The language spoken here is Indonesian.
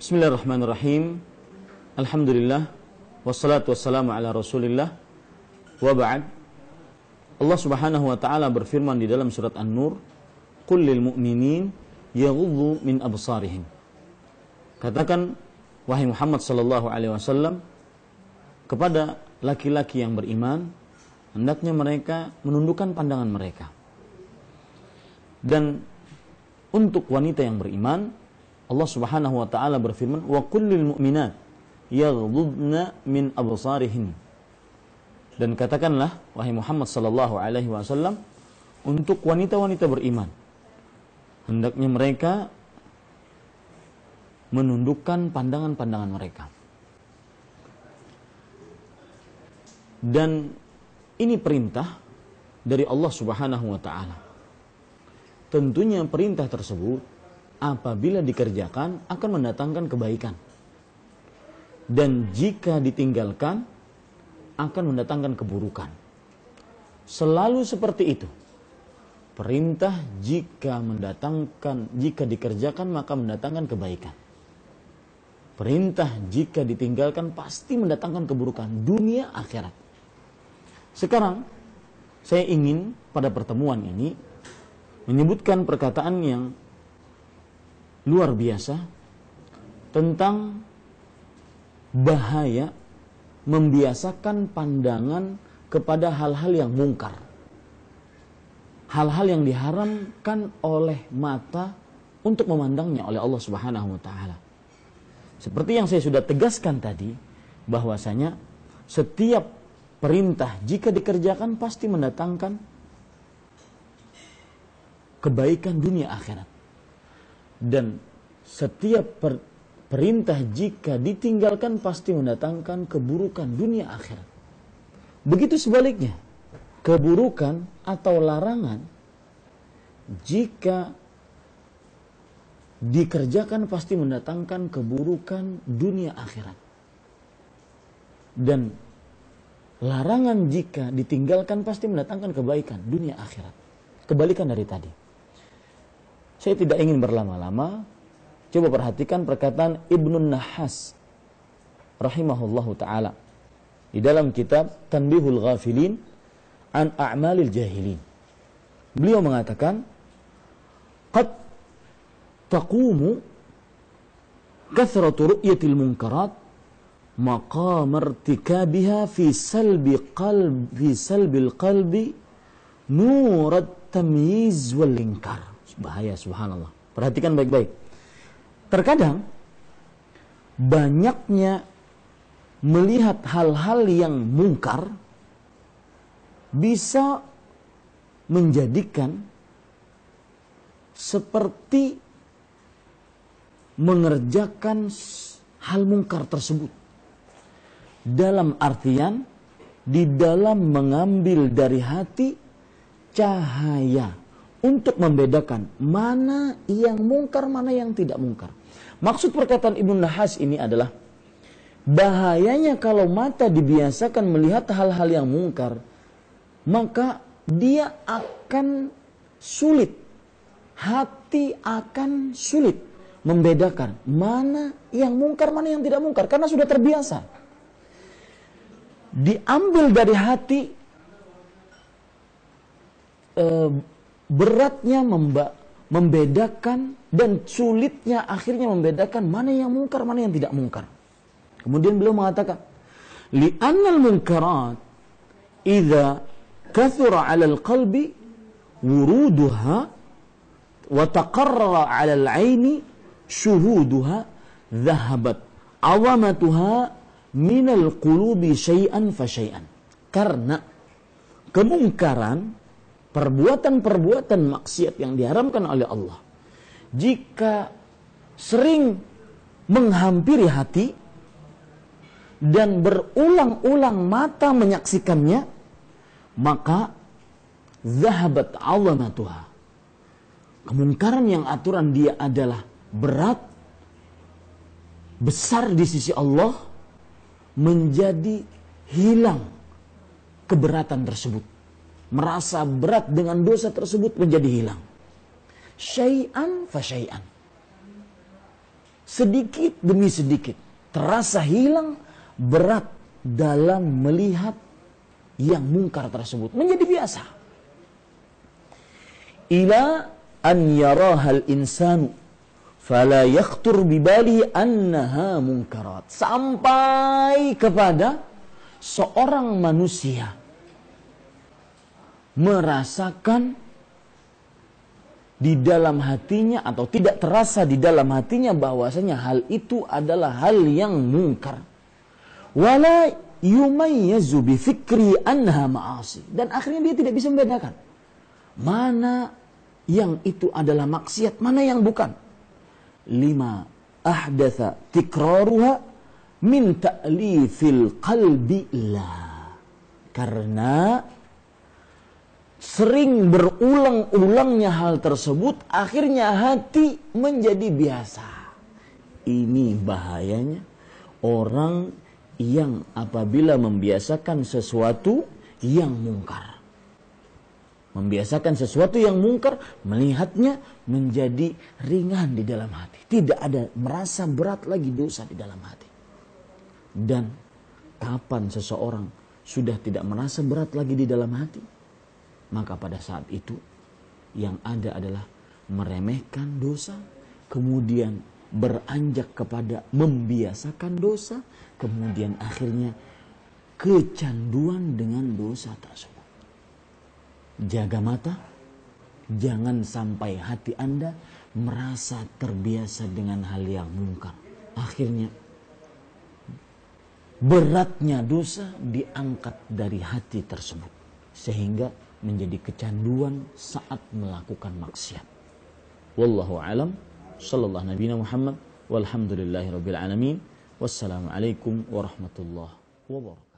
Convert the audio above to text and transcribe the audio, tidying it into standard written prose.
Bismillahirrahmanirrahim. Alhamdulillah. Wassalatu wassalamu ala rasulillah. Wa ba'd. Allah subhanahu wa ta'ala berfirman di dalam surat An-Nur, Qul lil mu'minin yaghuddu min absarihim. Katakan, wahai Muhammad sallallahu alaihi wasallam, kepada laki-laki yang beriman, hendaknya mereka menundukkan pandangan mereka. Dan untuk wanita yang beriman, Allah subhanahu wa ta'ala berfirman, wa kullil mu'minat yaghdudna min absarihin. Dan katakanlah, wahai Muhammad sallallahu alaihi wasallam, untuk wanita-wanita beriman, hendaknya mereka menundukkan pandangan-pandangan mereka. Dan ini perintah dari Allah subhanahu wa ta'ala. Tentunya perintah tersebut apabila dikerjakan akan mendatangkan kebaikan. Dan jika ditinggalkan akan mendatangkan keburukan. Selalu seperti itu. Perintah jika dikerjakan maka mendatangkan kebaikan. Perintah jika ditinggalkan pasti mendatangkan keburukan dunia akhirat. Sekarang saya ingin pada pertemuan ini menyebutkan perkataan yang luar biasa tentang bahaya membiasakan pandangan kepada hal-hal yang mungkar. Hal-hal yang diharamkan oleh mata untuk memandangnya oleh Allah Subhanahu wa taala. Seperti yang saya sudah tegaskan tadi, bahwasanya setiap perintah jika dikerjakan pasti mendatangkan kebaikan dunia akhirat. Dan setiap perintah jika ditinggalkan pasti mendatangkan keburukan dunia akhirat. Begitu sebaliknya, keburukan atau larangan jika dikerjakan pasti mendatangkan keburukan dunia akhirat. Dan larangan jika ditinggalkan pasti mendatangkan kebaikan dunia akhirat. Kebalikan dari tadi. Saya tidak ingin berlama-lama. Coba perhatikan perkataan Ibnun Nahas rahimahullahu ta'ala di dalam kitab Tanbihul Ghafilin an A'malil Jahilin. Beliau mengatakan, qad taqumu kathratu ru'yatil munkarat maqam irtikabiha fi salbil qalbi nurat tamyiz wal inkar. Bahaya, subhanallah. Perhatikan baik-baik. Terkadang banyaknya melihat hal-hal yang mungkar bisa menjadikan seperti mengerjakan hal mungkar tersebut. Dalam artian, di dalam mengambil dari hati cahaya untuk membedakan mana yang mungkar, mana yang tidak mungkar. Maksud perkataan Ibnu Nahas ini adalah bahayanya kalau mata dibiasakan melihat hal-hal yang mungkar, maka dia akan sulit, hati akan sulit membedakan mana yang mungkar, mana yang tidak mungkar, karena sudah terbiasa. Diambil dari hati, beratnya membedakan dan sulitnya akhirnya membedakan mana yang mungkar, mana yang tidak mungkar. Kemudian beliau mengatakan, li'annal munkarat idza kathura 'ala al-qalbi wuruduha wa taqarrara 'ala al-'aini syuhuduha dhahabat 'azamatuha min al-qulubi syai'an fa syai'an. Karena kemungkaran, perbuatan-perbuatan maksiat yang diharamkan oleh Allah, jika sering menghampiri hati dan berulang-ulang mata menyaksikannya, maka zahabat azamatuha. Kemungkaran yang aturan dia adalah berat, besar di sisi Allah, menjadi hilang keberatan tersebut. Merasa berat dengan dosa tersebut menjadi hilang. Syai'an fa syai'an. sedikit demi sedikit terasa hilang berat dalam melihat yang mungkar tersebut, menjadi biasa. Ila an yarahal insanu fala yakhtur bibalihi annaha munkarat. Sampai kepada seorang manusia merasakan di dalam hatinya atau tidak terasa di dalam hatinya bahwasanya hal itu adalah hal yang mungkar. Wala yumayyizu bi fikri annaha ma'asi. Dan akhirnya dia tidak bisa membedakan mana yang itu adalah maksiat, mana yang bukan. Lima ahdatha tikraruha min ta'lifil qalbi la. Karena sering berulang-ulangnya hal tersebut, akhirnya hati menjadi biasa. Ini bahayanya orang yang apabila membiasakan sesuatu yang mungkar. Membiasakan sesuatu yang mungkar, melihatnya menjadi ringan di dalam hati. Tidak ada merasa berat lagi dosa di dalam hati. Dan kapan seseorang sudah tidak merasa berat lagi di dalam hati, maka pada saat itu yang ada adalah meremehkan dosa, kemudian beranjak kepada membiasakan dosa, kemudian akhirnya kecanduan dengan dosa tersebut. Jaga mata, jangan sampai hati Anda merasa terbiasa dengan hal yang mungkar. Akhirnya beratnya dosa diangkat dari hati tersebut, sehingga menjadi kecanduan saat melakukan maksiat. Wallahu alam, sallallahu nabiyana Muhammad, walhamdulillahi rabbil alamin, wassalamualaikum warahmatullahi wabarakatuh.